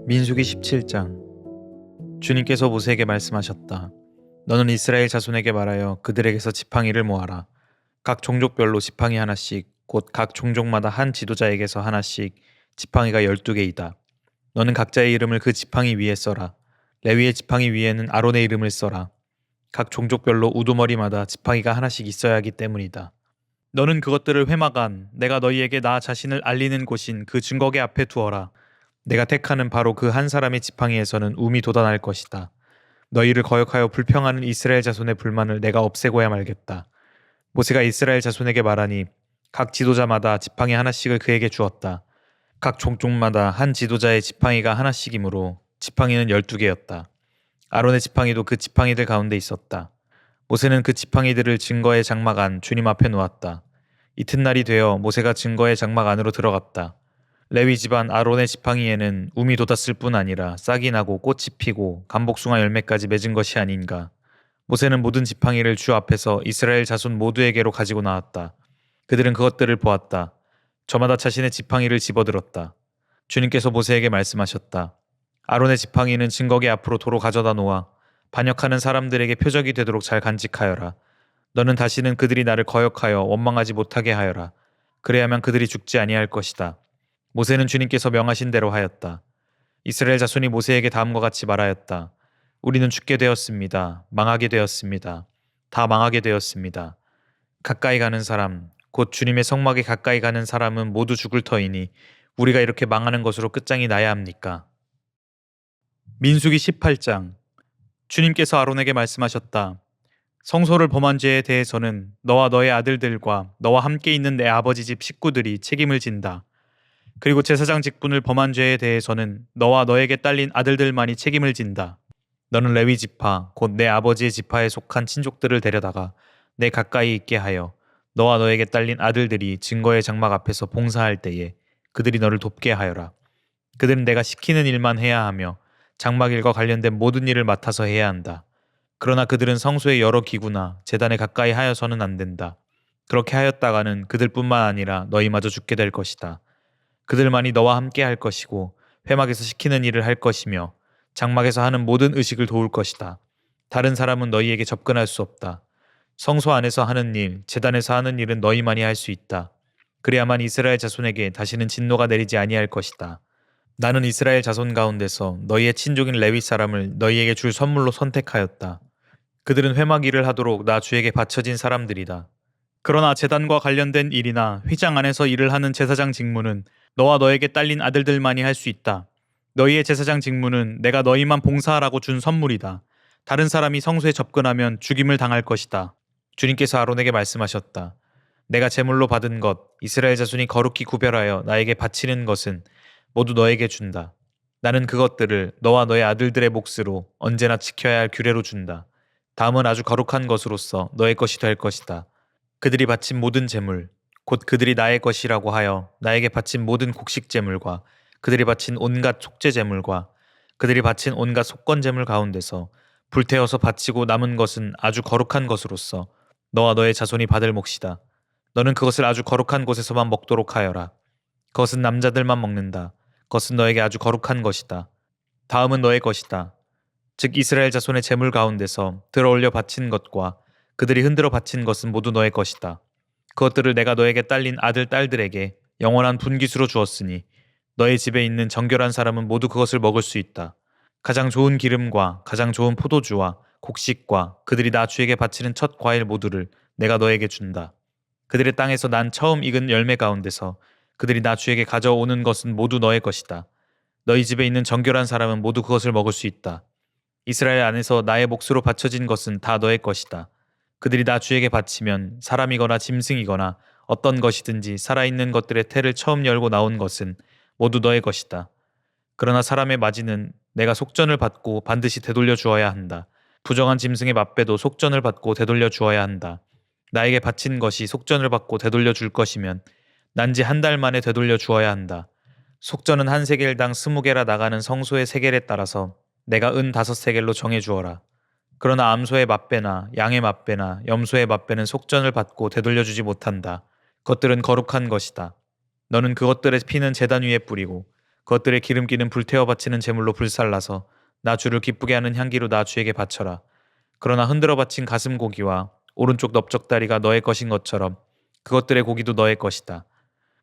민수기 17장. 주님께서 모세에게 말씀하셨다. 너는 이스라엘 자손에게 말하여 그들에게서 지팡이를 모아라. 각 종족별로 지팡이 하나씩, 곧 각 종족마다 한 지도자에게서 하나씩. 지팡이가 12개이다. 너는 각자의 이름을 그 지팡이 위에 써라. 레위의 지팡이 위에는 아론의 이름을 써라. 각 종족별로 우두머리마다 지팡이가 하나씩 있어야 하기 때문이다. 너는 그것들을 회막 내가 너희에게 나 자신을 알리는 곳인 그 증거계 앞에 두어라. 내가 택하는 바로 그 한 사람의 지팡이에서는 움이 돋아날 것이다. 너희를 거역하여 불평하는 이스라엘 자손의 불만을 내가 없애고야 말겠다. 모세가 이스라엘 자손에게 말하니 각 지도자마다 지팡이 하나씩을 그에게 주었다. 각 종족마다 한 지도자의 지팡이가 하나씩이므로 지팡이는 12개였다. 아론의 지팡이도 그 지팡이들 가운데 있었다. 모세는 그 지팡이들을 증거의 장막 안 주님 앞에 놓았다. 이튿날이 되어 모세가 증거의 장막 안으로 들어갔다. 레위 집안 아론의 지팡이에는 움이 돋았을 뿐 아니라 싹이 나고 꽃이 피고 감복숭아 열매까지 맺은 것이 아닌가. 모세는 모든 지팡이를 주 앞에서 이스라엘 자손 모두에게로 가지고 나왔다. 그들은 그것들을 보았다. 저마다 자신의 지팡이를 집어들었다. 주님께서 모세에게 말씀하셨다. 아론의 지팡이는 증거계 앞으로 도로 가져다 놓아 반역하는 사람들에게 표적이 되도록 잘 간직하여라. 너는 다시는 그들이 나를 거역하여 원망하지 못하게 하여라. 그래야만 그들이 죽지 아니할 것이다. 모세는 주님께서 명하신 대로 하였다. 이스라엘 자손이 모세에게 다음과 같이 말하였다. 우리는 죽게 되었습니다. 망하게 되었습니다. 다 망하게 되었습니다. 가까이 가는 사람, 곧 주님의 성막에 가까이 가는 사람은 모두 죽을 터이니 우리가 이렇게 망하는 것으로 끝장이 나야 합니까? 민수기 18장. 주님께서 아론에게 말씀하셨다. 성소를 범한 죄에 대해서는 너와 너의 아들들과 너와 함께 있는 내 아버지 집 식구들이 책임을 진다. 그리고 제사장 직분을 범한 죄에 대해서는 너와 너에게 딸린 아들들만이 책임을 진다. 너는 레위 지파, 곧 내 아버지의 지파에 속한 친족들을 데려다가 내 가까이 있게 하여 너와 너에게 딸린 아들들이 증거의 장막 앞에서 봉사할 때에 그들이 너를 돕게 하여라. 그들은 내가 시키는 일만 해야 하며 장막 일과 관련된 모든 일을 맡아서 해야 한다. 그러나 그들은 성소의 여러 기구나 제단에 가까이 하여서는 안 된다. 그렇게 하였다가는 그들뿐만 아니라 너희마저 죽게 될 것이다. 그들만이 너와 함께 할 것이고 회막에서 시키는 일을 할 것이며 장막에서 하는 모든 의식을 도울 것이다. 다른 사람은 너희에게 접근할 수 없다. 성소 안에서 하는 일, 제단에서 하는 일은 너희만이 할 수 있다. 그래야만 이스라엘 자손에게 다시는 진노가 내리지 아니할 것이다. 나는 이스라엘 자손 가운데서 너희의 친족인 레위 사람을 너희에게 줄 선물로 선택하였다. 그들은 회막 일을 하도록 나 주에게 바쳐진 사람들이다. 그러나 제단과 관련된 일이나 휘장 안에서 일을 하는 제사장 직무는 너와 너에게 딸린 아들들만이 할 수 있다. 너희의 제사장 직무는 내가 너희만 봉사하라고 준 선물이다. 다른 사람이 성소에 접근하면 죽임을 당할 것이다. 주님께서 아론에게 말씀하셨다. 내가 제물로 받은 것, 이스라엘 자손이 거룩히 구별하여 나에게 바치는 것은 모두 너에게 준다. 나는 그것들을 너와 너의 아들들의 몫으로 언제나 지켜야 할 규례로 준다. 다음은 아주 거룩한 것으로서 너의 것이 될 것이다. 그들이 바친 모든 제물, 곧 그들이 나의 것이라고 하여 나에게 바친 모든 곡식 제물과 그들이 바친 온갖 속죄 제물과 그들이 바친 온갖 속건 제물 가운데서 불태워서 바치고 남은 것은 아주 거룩한 것으로서 너와 너의 자손이 받을 몫이다. 너는 그것을 아주 거룩한 곳에서만 먹도록 하여라. 그것은 남자들만 먹는다. 그것은 너에게 아주 거룩한 것이다. 다음은 너의 것이다. 즉 이스라엘 자손의 제물 가운데서 들어올려 바친 것과 그들이 흔들어 바친 것은 모두 너의 것이다. 그것들을 내가 너에게 딸린 아들, 딸들에게 영원한 분깃으로 주었으니 너의 집에 있는 정결한 사람은 모두 그것을 먹을 수 있다. 가장 좋은 기름과 가장 좋은 포도주와 곡식과 그들이 나 주에게 바치는 첫 과일 모두를 내가 너에게 준다. 그들의 땅에서 난 처음 익은 열매 가운데서 그들이 나 주에게 가져오는 것은 모두 너의 것이다. 너희 집에 있는 정결한 사람은 모두 그것을 먹을 수 있다. 이스라엘 안에서 나의 몫으로 바쳐진 것은 다 너의 것이다. 그들이 나 주에게 바치면 사람이거나 짐승이거나 어떤 것이든지 살아있는 것들의 태를 처음 열고 나온 것은 모두 너의 것이다. 그러나 사람의 마지는 내가 속전을 받고 반드시 되돌려 주어야 한다. 부정한 짐승의 맛배도 속전을 받고 되돌려 주어야 한다. 나에게 바친 것이 속전을 받고 되돌려 줄 것이면 난지 한 달 만에 되돌려 주어야 한다. 속전은 한 세겔당 20개라 나가는 성소의 세겔에 따라서 내가 은 5세겔로 정해 주어라. 그러나 암소의 맛배나 양의 맛배나 염소의 맛배는 속전을 받고 되돌려주지 못한다. 그것들은 거룩한 것이다. 너는 그것들의 피는 제단 위에 뿌리고 그것들의 기름기는 불태워 바치는 제물로 불살라서 나 주를 기쁘게 하는 향기로 나 주에게 바쳐라. 그러나 흔들어 바친 가슴 고기와 오른쪽 넓적다리가 너의 것인 것처럼 그것들의 고기도 너의 것이다.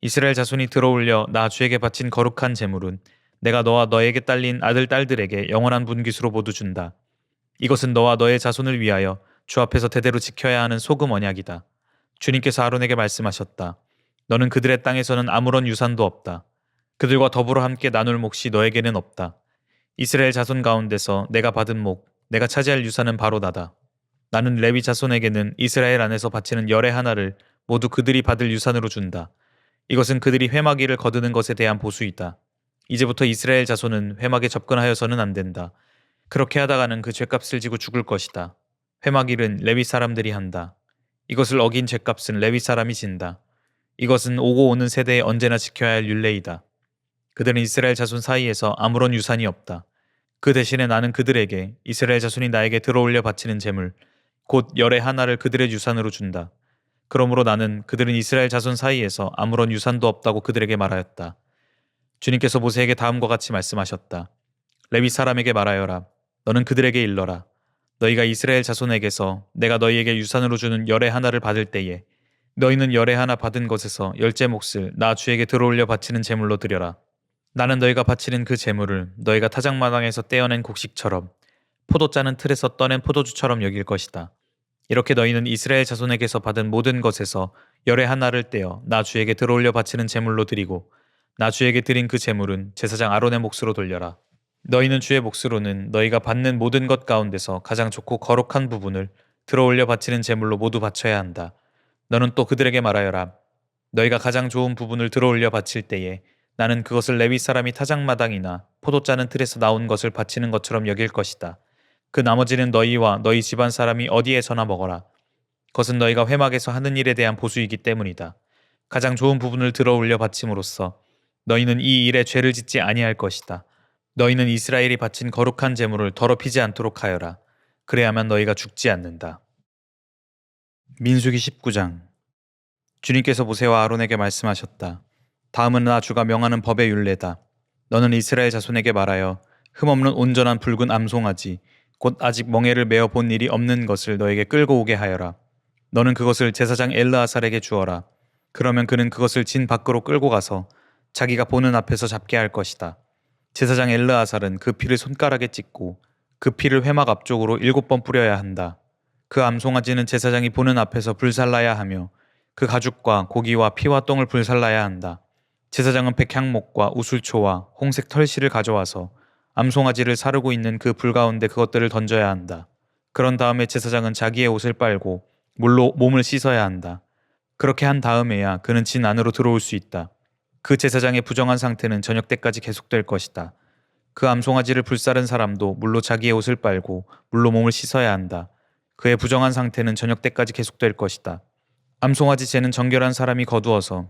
이스라엘 자손이 들어올려 나 주에게 바친 거룩한 제물은 내가 너와 너에게 딸린 아들 딸들에게 영원한 분깃으로 모두 준다. 이것은 너와 너의 자손을 위하여 주 앞에서 대대로 지켜야 하는 소금 언약이다. 주님께서 아론에게 말씀하셨다. 너는 그들의 땅에서는 아무런 유산도 없다. 그들과 더불어 함께 나눌 몫이 너에게는 없다. 이스라엘 자손 가운데서 내가 받은 목, 내가 차지할 유산은 바로 나다. 나는 레위 자손에게는 이스라엘 안에서 바치는 열의 하나를 모두 그들이 받을 유산으로 준다. 이것은 그들이 회막일을 거두는 것에 대한 보수이다. 이제부터 이스라엘 자손은 회막에 접근하여서는 안 된다. 그렇게 하다가는 그 죄값을 지고 죽을 것이다. 회막일은 레위 사람들이 한다. 이것을 어긴 죄값은 레위 사람이 진다. 이것은 오고 오는 세대에 언제나 지켜야 할 율례이다. 그들은 이스라엘 자손 사이에서 아무런 유산이 없다. 그 대신에 나는 그들에게 이스라엘 자손이 나에게 들어올려 바치는 제물, 곧 열의 하나를 그들의 유산으로 준다. 그러므로 나는 그들은 이스라엘 자손 사이에서 아무런 유산도 없다고 그들에게 말하였다. 주님께서 모세에게 다음과 같이 말씀하셨다. 레위 사람에게 말하여라. 너는 그들에게 일러라. 너희가 이스라엘 자손에게서 내가 너희에게 유산으로 주는 열의 하나를 받을 때에 너희는 열의 하나 받은 것에서 열째 몫을 나 주에게 들어올려 바치는 제물로 드려라. 나는 너희가 바치는 그 제물을 너희가 타작마당에서 떼어낸 곡식처럼 포도 짜는 틀에서 떠낸 포도주처럼 여길 것이다. 이렇게 너희는 이스라엘 자손에게서 받은 모든 것에서 열의 하나를 떼어 나 주에게 들어올려 바치는 제물로 드리고 나 주에게 드린 그 제물은 제사장 아론의 몫으로 돌려라. 너희는 주의 몫으로는 너희가 받는 모든 것 가운데서 가장 좋고 거룩한 부분을 들어올려 바치는 제물로 모두 바쳐야 한다. 너는 또 그들에게 말하여라. 너희가 가장 좋은 부분을 들어올려 바칠 때에 나는 그것을 레위 사람이 타작마당이나 포도 짜는 틀에서 나온 것을 바치는 것처럼 여길 것이다. 그 나머지는 너희와 너희 집안 사람이 어디에서나 먹어라. 그것은 너희가 회막에서 하는 일에 대한 보수이기 때문이다. 가장 좋은 부분을 들어올려 바침으로써 너희는 이 일에 죄를 짓지 아니할 것이다. 너희는 이스라엘이 바친 거룩한 제물을 더럽히지 않도록 하여라. 그래야만 너희가 죽지 않는다. 민수기 19장. 주님께서 모세와 아론에게 말씀하셨다. 다음은 나 주가 명하는 법의 율례다. 너는 이스라엘 자손에게 말하여 흠없는 온전한 붉은 암송아지 곧 아직 멍에를 메어 본 일이 없는 것을 너에게 끌고 오게 하여라. 너는 그것을 제사장 엘르아살에게 주어라. 그러면 그는 그것을 진 밖으로 끌고 가서 자기가 보는 앞에서 잡게 할 것이다. 제사장 엘르아살은 그 피를 손가락에 찍고 그 피를 회막 앞쪽으로 7번 뿌려야 한다. 그 암송아지는 제사장이 보는 앞에서 불살라야 하며 그 가죽과 고기와 피와 똥을 불살라야 한다. 제사장은 백향목과 우술초와 홍색 털실을 가져와서 암송아지를 사르고 있는 그 불 가운데 그것들을 던져야 한다. 그런 다음에 제사장은 자기의 옷을 빨고 물로 몸을 씻어야 한다. 그렇게 한 다음에야 그는 진 안으로 들어올 수 있다. 그 제사장의 부정한 상태는 저녁 때까지 계속될 것이다. 그 암송아지를 불사른 사람도 물로 자기의 옷을 빨고 물로 몸을 씻어야 한다. 그의 부정한 상태는 저녁 때까지 계속될 것이다. 암송아지 죄는 정결한 사람이 거두어서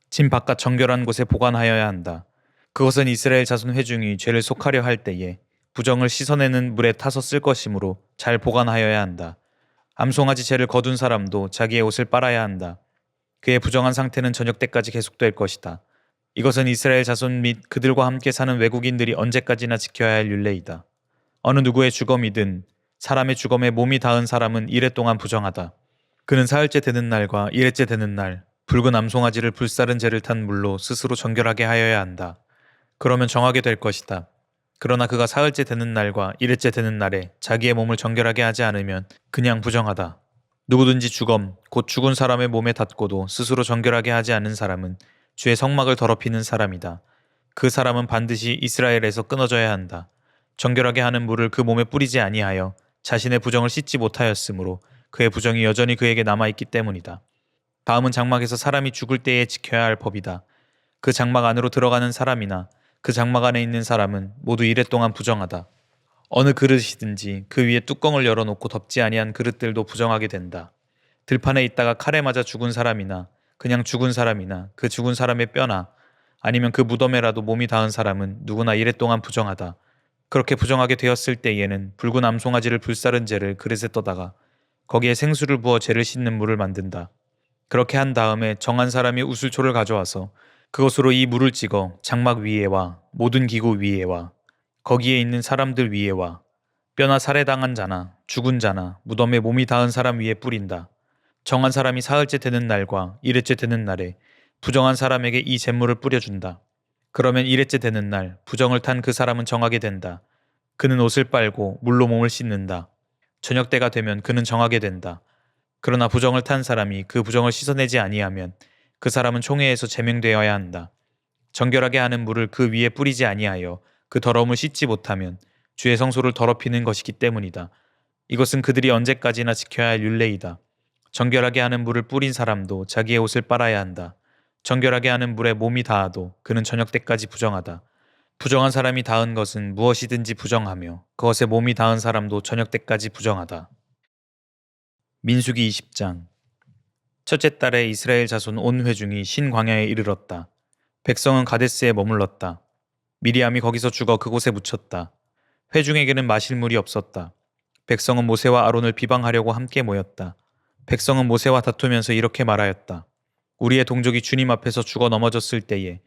진 바깥 정결한 곳에 보관하여야 한다. 그것은 이스라엘 자손 회중이 죄를 속하려 할 때에 부정을 씻어내는 물에 타서 쓸 것이므로 잘 보관하여야 한다. 암송아지 죄를 거둔 사람도 자기의 옷을 빨아야 한다. 그의 부정한 상태는 저녁 때까지 계속될 것이다. 이것은 이스라엘 자손 및 그들과 함께 사는 외국인들이 언제까지나 지켜야 할 율례이다. 어느 누구의 주검이든 사람의 주검에 몸이 닿은 사람은 이래 동안 부정하다. 그는 사흘째 되는 날과 일회째 되는 날 붉은 암송아지를 불사른 재를 탄 물로 스스로 정결하게 하여야 한다. 그러면 정하게 될 것이다. 그러나 그가 사흘째 되는 날과 일회째 되는 날에 자기의 몸을 정결하게 하지 않으면 그냥 부정하다. 누구든지 주검, 곧 죽은 사람의 몸에 닿고도 스스로 정결하게 하지 않은 사람은 주의 성막을 더럽히는 사람이다. 그 사람은 반드시 이스라엘에서 끊어져야 한다. 정결하게 하는 물을 그 몸에 뿌리지 아니하여 자신의 부정을 씻지 못하였으므로 그의 부정이 여전히 그에게 남아있기 때문이다. 다음은 장막에서 사람이 죽을 때에 지켜야 할 법이다. 그 장막 안으로 들어가는 사람이나 그 장막 안에 있는 사람은 모두 이래 동안 부정하다. 어느 그릇이든지 그 위에 뚜껑을 열어놓고 덮지 아니한 그릇들도 부정하게 된다. 들판에 있다가 칼에 맞아 죽은 사람이나 그냥 죽은 사람이나 그 죽은 사람의 뼈나 아니면 그 무덤에라도 몸이 닿은 사람은 누구나 이래 동안 부정하다. 그렇게 부정하게 되었을 때에는 붉은 암송아지를 불사른 재를 그릇에 떠다가 거기에 생수를 부어 죄를 씻는 물을 만든다. 그렇게 한 다음에 정한 사람이 우슬초를 가져와서 그것으로 이 물을 찍어 장막 위에와 모든 기구 위에와 거기에 있는 사람들 위에와 뼈나 살해당한 자나 죽은 자나 무덤에 몸이 닿은 사람 위에 뿌린다. 정한 사람이 사흘째 되는 날과 일회째 되는 날에 부정한 사람에게 이 제물을 뿌려준다. 그러면 일회째 되는 날 부정을 탄 그 사람은 정하게 된다. 그는 옷을 빨고 물로 몸을 씻는다. 저녁 때가 되면 그는 정하게 된다. 그러나 부정을 탄 사람이 그 부정을 씻어내지 아니하면 그 사람은 총회에서 제명되어야 한다. 정결하게 하는 물을 그 위에 뿌리지 아니하여 그 더러움을 씻지 못하면 주의 성소를 더럽히는 것이기 때문이다. 이것은 그들이 언제까지나 지켜야 할 율례이다. 정결하게 하는 물을 뿌린 사람도 자기의 옷을 빨아야 한다. 정결하게 하는 물에 몸이 닿아도 그는 저녁 때까지 부정하다. 부정한 사람이 닿은 것은 무엇이든지 부정하며 그것에 몸이 닿은 사람도 저녁 때까지 부정하다. 민수기 20장. 첫째 달에 이스라엘 자손 온 회중이 신광야에 이르렀다. 백성은 가데스에 머물렀다. 미리암이 거기서 죽어 그곳에 묻혔다. 회중에게는 마실 물이 없었다. 백성은 모세와 아론을 비방하려고 함께 모였다. 백성은 모세와 다투면서 이렇게 말하였다. 우리의 동족이 주님 앞에서 죽어 넘어졌을 때에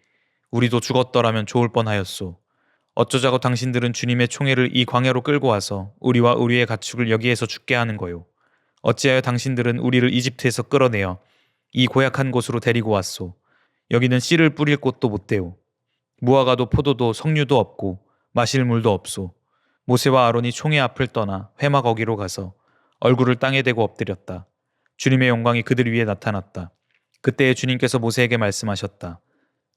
우리도 죽었더라면 좋을 뻔하였소. 어쩌자고 당신들은 주님의 총애를 이 광야로 끌고 와서 우리와 우리의 가축을 여기에서 죽게 하는 거요. 어찌하여 당신들은 우리를 이집트에서 끌어내어 이 고약한 곳으로 데리고 왔소. 여기는 씨를 뿌릴 곳도 못 되오. 무화과도 포도도 석류도 없고 마실 물도 없소. 모세와 아론이 총회 앞을 떠나 회막 거기로 가서 얼굴을 땅에 대고 엎드렸다. 주님의 영광이 그들 위에 나타났다. 그때에 주님께서 모세에게 말씀하셨다.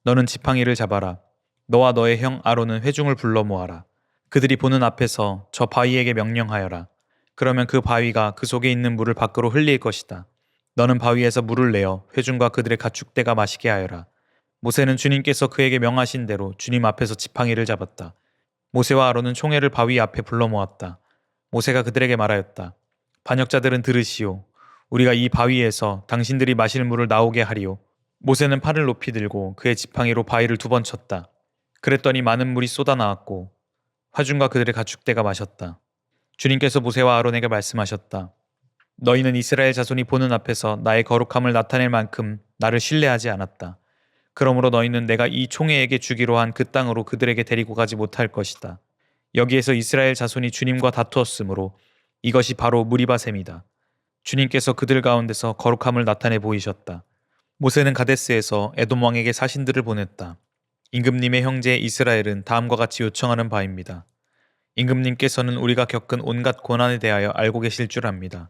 너는 지팡이를 잡아라. 너와 너의 형 아론은 회중을 불러 모아라. 그들이 보는 앞에서 저 바위에게 명령하여라. 그러면 그 바위가 그 속에 있는 물을 밖으로 흘릴 것이다. 너는 바위에서 물을 내어 회중과 그들의 가축대가 마시게 하여라. 모세는 주님께서 그에게 명하신 대로 주님 앞에서 지팡이를 잡았다. 모세와 아론은 총회를 바위 앞에 불러 모았다. 모세가 그들에게 말하였다. 반역자들은 들으시오. 우리가 이 바위에서 당신들이 마실 물을 나오게 하리오. 모세는 팔을 높이 들고 그의 지팡이로 바위를 2번 쳤다. 그랬더니 많은 물이 쏟아 나왔고 화중과 그들의 가축대가 마셨다. 주님께서 모세와 아론에게 말씀하셨다. 너희는 이스라엘 자손이 보는 앞에서 나의 거룩함을 나타낼 만큼 나를 신뢰하지 않았다. 그러므로 너희는 내가 이 총회에게 주기로 한 그 땅으로 그들에게 데리고 가지 못할 것이다. 여기에서 이스라엘 자손이 주님과 다투었으므로 이것이 바로 무리바셈이다. 주님께서 그들 가운데서 거룩함을 나타내 보이셨다. 모세는 가데스에서 에돔 왕에게 사신들을 보냈다. 임금님의 형제 이스라엘은 다음과 같이 요청하는 바입니다. 임금님께서는 우리가 겪은 온갖 고난에 대하여 알고 계실 줄 압니다.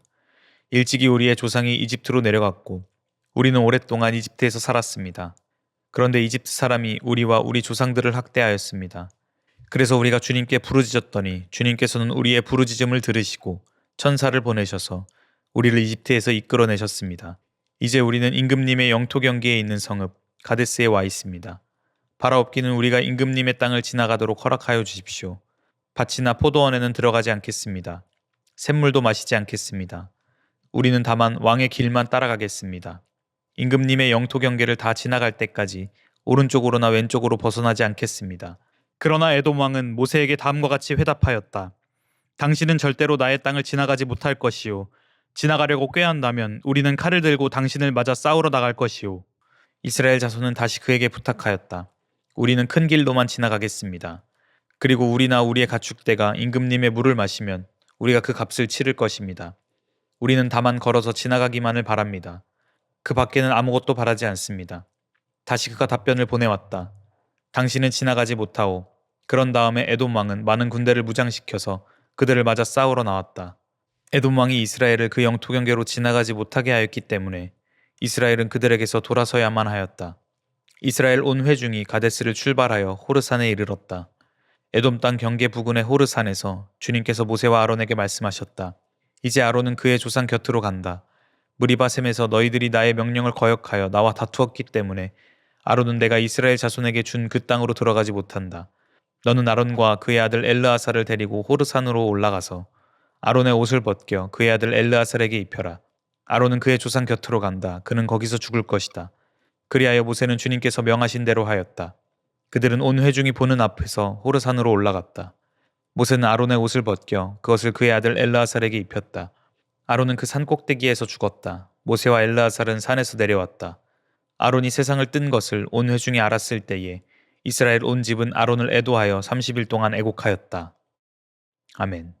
일찍이 우리의 조상이 이집트로 내려갔고 우리는 오랫동안 이집트에서 살았습니다. 그런데 이집트 사람이 우리와 우리 조상들을 학대하였습니다. 그래서 우리가 주님께 부르짖었더니 주님께서는 우리의 부르짖음을 들으시고 천사를 보내셔서 우리를 이집트에서 이끌어내셨습니다. 이제 우리는 임금님의 영토 경계에 있는 성읍 가데스에 와 있습니다. 바라옵기는 우리가 임금님의 땅을 지나가도록 허락하여 주십시오. 밭이나 포도원에는 들어가지 않겠습니다. 샘물도 마시지 않겠습니다. 우리는 다만 왕의 길만 따라가겠습니다. 임금님의 영토 경계를 다 지나갈 때까지 오른쪽으로나 왼쪽으로 벗어나지 않겠습니다. 그러나 에돔 왕은 모세에게 다음과 같이 회답하였다. 당신은 절대로 나의 땅을 지나가지 못할 것이요. 지나가려고 꾀한다면 우리는 칼을 들고 당신을 맞아 싸우러 나갈 것이요. 이스라엘 자손은 다시 그에게 부탁하였다. 우리는 큰 길로만 지나가겠습니다. 그리고 우리나 우리의 가축대가 임금님의 물을 마시면 우리가 그 값을 치를 것입니다. 우리는 다만 걸어서 지나가기만을 바랍니다. 그 밖에는 아무것도 바라지 않습니다. 다시 그가 답변을 보내왔다. 당신은 지나가지 못하오. 그런 다음에 에돔 왕은 많은 군대를 무장시켜서 그들을 맞아 싸우러 나왔다. 에돔 왕이 이스라엘을 그 영토 경계로 지나가지 못하게 하였기 때문에 이스라엘은 그들에게서 돌아서야만 하였다. 이스라엘 온 회중이 가데스를 출발하여 호르산에 이르렀다. 에돔 땅 경계 부근의 호르산에서 주님께서 모세와 아론에게 말씀하셨다. 이제 아론은 그의 조상 곁으로 간다. 무리바셈에서 너희들이 나의 명령을 거역하여 나와 다투었기 때문에 아론은 내가 이스라엘 자손에게 준 그 땅으로 들어가지 못한다. 너는 아론과 그의 아들 엘르아살을 데리고 호르산으로 올라가서 아론의 옷을 벗겨 그의 아들 엘르아살에게 입혀라. 아론은 그의 조상 곁으로 간다. 그는 거기서 죽을 것이다. 그리하여 모세는 주님께서 명하신 대로 하였다. 그들은 온 회중이 보는 앞에서 호르산으로 올라갔다. 모세는 아론의 옷을 벗겨 그것을 그의 아들 엘르아살에게 입혔다. 아론은 그 산 꼭대기에서 죽었다. 모세와 엘르아살은 산에서 내려왔다. 아론이 세상을 뜬 것을 온 회중이 알았을 때에 이스라엘 온 집은 아론을 애도하여 30일 동안 애곡하였다. 아멘.